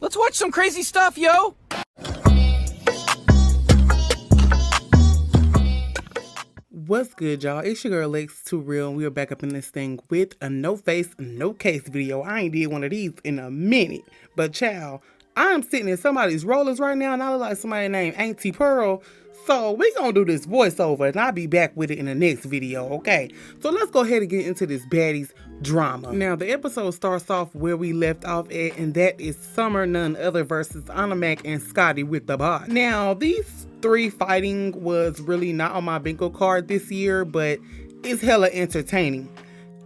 Let's watch some crazy stuff, yo! What's good, y'all? It's your girl Lex Too Real, and we are back up in this thing with a no face, no case video. I ain't did one of these in a minute, but child, I'm sitting in somebody's rollers right now, and I look like somebody named Auntie Pearl. So we gonna do this voiceover, and I'll be back with it in the next video, okay? So let's go ahead and get into this Baddies drama. Now, the episode starts off where we left off at, and that is Summer none other versus Ahna and Scotty with the bot. Now, these three fighting was really not on my bingo card this year, but it's hella entertaining.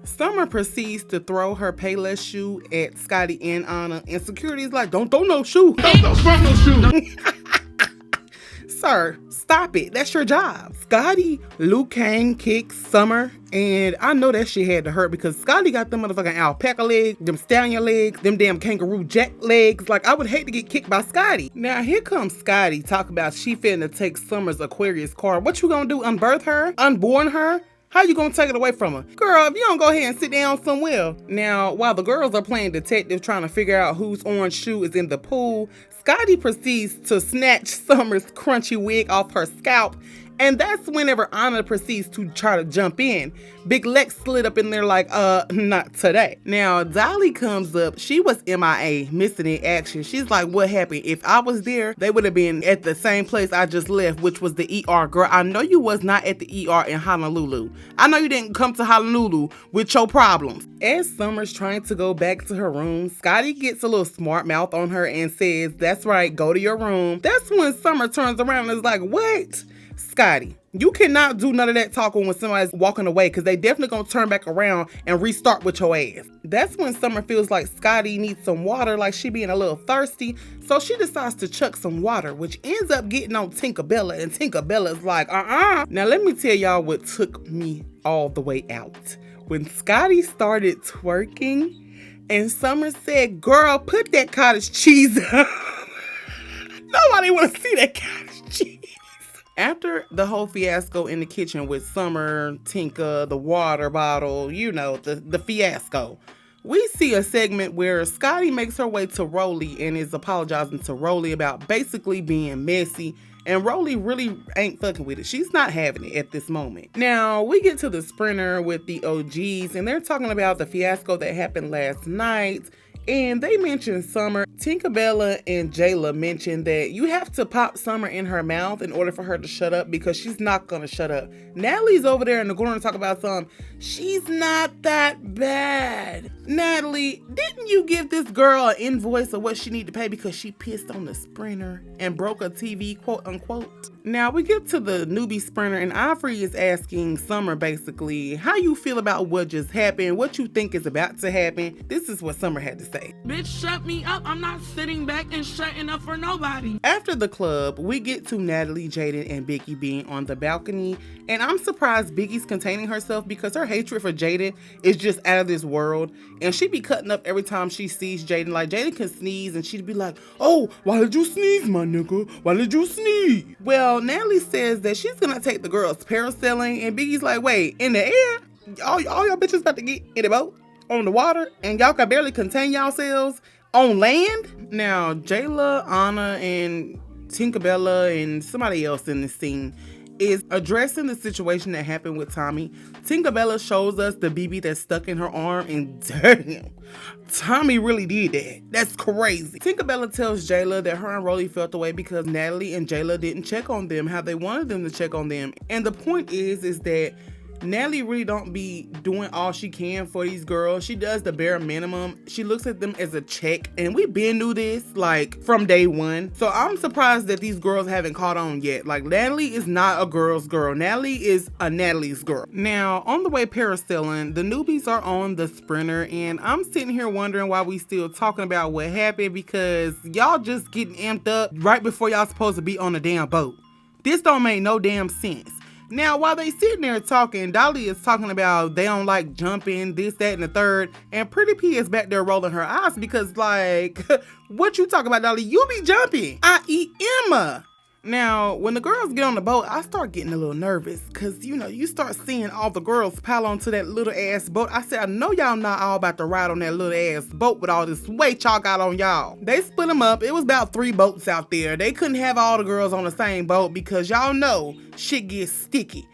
Summer proceeds to throw her Payless shoe at Scotty and Ahna, and security's like, don't throw no shoe. Don't throw no shoe. Sir, stop it. That's your job. Scotty Luke Kang kicks Summer, and I know that shit had to hurt because Scotty got them motherfucking alpaca legs, them stallion legs, them damn kangaroo jack legs. Like, I would hate to get kicked by Scotty. Now, here comes Scotty talk about she finna take Summer's Aquarius card. What you gonna do? Unbirth her? Unborn her? How you gonna take it away from her? Girl, if you don't go ahead and sit down somewhere. Now, while the girls are playing detective trying to figure out whose orange shoe is in the pool, Scotty proceeds to snatch Summer's crunchy wig off her scalp, and that's whenever Ahna proceeds to try to jump in. Big Lex slid up in there like, not today. Now, Dolly comes up. She was MIA, missing in action. She's like, what happened? If I was there, they would have been at the same place I just left, which was the ER. Girl, I know you was not at the ER in Honolulu. I know you didn't come to Honolulu with your problems. As Summer's trying to go back to her room, Scotty gets a little smart mouth on her and says, that's right, go to your room. That's when Summer turns around and is like, what? Scotty, you cannot do none of that talking when somebody's walking away, because they definitely gonna turn back around and restart with your ass. That's when Summer feels like Scotty needs some water, like she being a little thirsty, so she decides to chuck some water, which ends up getting on Tinkerbella, and Tinkerbella's like, Now let me tell y'all what took me all the way out. When Scotty started twerking and Summer said, girl, put that cottage cheese up. Nobody wanna see that cottage cheese. After the whole fiasco in the kitchen with Summer, Tinka, the water bottle, you know, the fiasco, we see a segment where Scotty makes her way to Rolly and is apologizing to Rolly about basically being messy, and Rolly really ain't fucking with it. She's not having it at this moment. Now, we get to the sprinter with the OGs, and they're talking about the fiasco that happened last night. And they mentioned Summer. Tinkerbella and Jayla mentioned that you have to pop Summer in her mouth in order for her to shut up, because she's not gonna shut up. Natalie's over there in the corner to talk about something. She's not that bad. Natalie, didn't you give this girl an invoice of what she need to pay because she pissed on the sprinter and broke a TV, quote unquote? Now we get to the newbie sprinter, and Ivory is asking Summer basically how you feel about what just happened, what you think is about to happen. This is what Summer had to say. Bitch, shut me up. I'm not sitting back and shutting up for nobody. After the club, we get to Natalie, Jaden, and Biggie being on the balcony, and I'm surprised Biggie's containing herself because her hatred for Jaden is just out of this world, and she be cutting up every time she sees Jaden. Like, Jaden can sneeze and she'd be like, oh, why did you sneeze, my nigga? Why did you sneeze? Well, Natalie says that she's gonna take the girls parasailing, and Biggie's like, wait, in the air? All y'all bitches about to get in the boat? On the water? And y'all can barely contain yourselves on land? Now, Jayla, Ahna, and Tinkerbella, and somebody else in this scene is addressing the situation that happened with Tommy. Tinkerbella shows us the BB that's stuck in her arm, and damn, Tommy really did that. That's crazy. Tinkerbella tells Jayla that her and Rolly felt away because Natalie and Jayla didn't check on them how they wanted them to check on them. And the point is that Natalie really don't be doing all she can for these girls. She does the bare minimum. She looks at them as a check, and we been knew this like from day one. So I'm surprised that these girls haven't caught on yet. Like, Natalie is not a girl's girl. Natalie is a Natalie's girl. Now, on the way parasailing, the newbies are on the sprinter, and I'm sitting here wondering why we still talking about what happened, because y'all just getting amped up right before y'all supposed to be on a damn boat. This don't make no damn sense. Now, while they sitting there talking, Dolly is talking about they don't like jumping, this, that, and the third. And Pretty P is back there rolling her eyes because, like, what you talking about, Dolly? You be jumping, i.e. Emma. Now, when the girls get on the boat, I start getting a little nervous because, you start seeing all the girls pile onto that little ass boat. I said, I know y'all not all about to ride on that little ass boat with all this weight y'all got on y'all. They split them up. It was about 3 boats out there. They couldn't have all the girls on the same boat because y'all know shit gets sticky.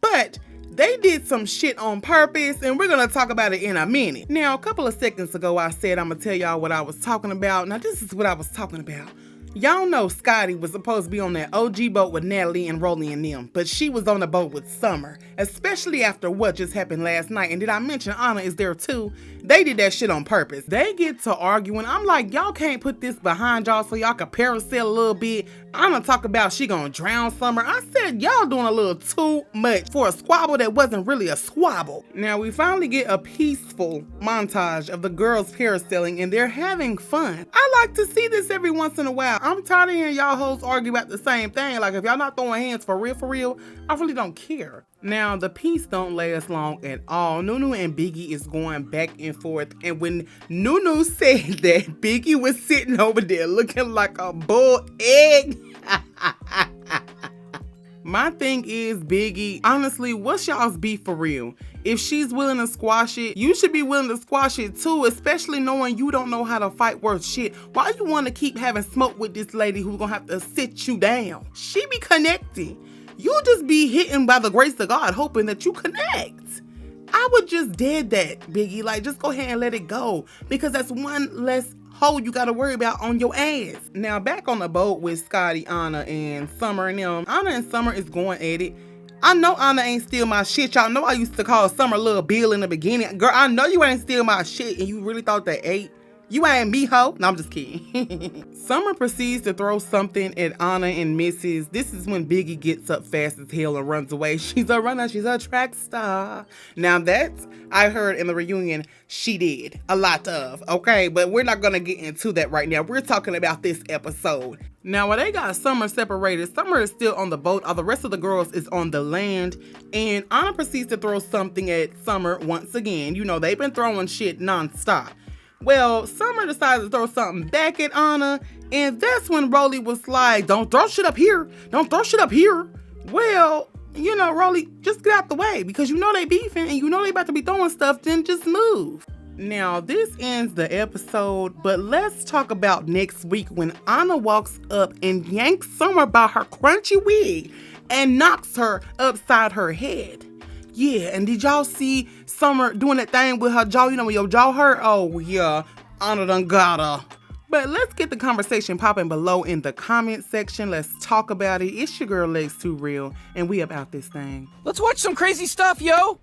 But they did some shit on purpose, and we're going to talk about it in a minute. Now, a couple of seconds ago, I said I'm going to tell y'all what I was talking about. Now, this is what I was talking about. Y'all know Scotty was supposed to be on that OG boat with Natalie and Rolly and them, but she was on the boat with Summer, especially after what just happened last night. And did I mention Ahna is there too? They did that shit on purpose. They get to arguing. I'm like, y'all can't put this behind y'all so y'all can parasail a little bit. I'm gonna talk about she gonna drown Summer. I said y'all doing a little too much for a squabble that wasn't really a squabble. Now we finally get a peaceful montage of the girls parasailing and they're having fun. I like to see this every once in a while. I'm tired of hearing y'all hoes argue about the same thing. Like if y'all not throwing hands for real, I really don't care. Now the peace don't last long at all. Nunu and Biggie is going back and forth, and when Nunu said that, Biggie was sitting over there looking like a bull egg. My thing is, Biggie, honestly, what's y'all's beef for real? If she's willing to squash it, you should be willing to squash it too, especially knowing you don't know how to fight worth shit. Why you want to keep having smoke with this lady who's gonna have to sit you down? She be connecting. You just be hitting by the grace of God, hoping that you connect. I would just dead that, Biggie. Like, just go ahead and let it go, because that's one less hole you gotta worry about on your ass. Now, back on the boat with Scotty, Ahna, and Summer and them. Ahna and Summer is going at it. I know Ahna ain't steal my shit. Y'all know I used to call Summer Little Bill in the beginning. Girl, I know you ain't steal my shit and you really thought that ate. You ain't me, ho. No, I'm just kidding. Summer proceeds to throw something at Ahna and misses. This is when Biggie gets up fast as hell and runs away. She's a runner. She's a track star. Now that I heard in the reunion, she did a lot of, okay? But we're not going to get into that right now. We're talking about this episode. Now, while they got Summer separated, Summer is still on the boat. All the rest of the girls is on the land. And Ahna proceeds to throw something at Summer once again. You know, they've been throwing shit nonstop. Well, Summer decided to throw something back at Ahna, and that's when Rolly was like, don't throw shit up here. Don't throw shit up here. Well, Rolly, just get out the way, because you know they beefing and you know they about to be throwing stuff, then just move. Now, this ends the episode, but let's talk about next week when Ahna walks up and yanks Summer by her crunchy wig and knocks her upside her head. Yeah, and did y'all see Summer doing that thing with her jaw? When your jaw hurt? Oh, yeah, Ahna done got her. But let's get the conversation popping below in the comment section. Let's talk about it. It's your girl Legs Too Real, and we about this thing. Let's watch some crazy stuff, yo!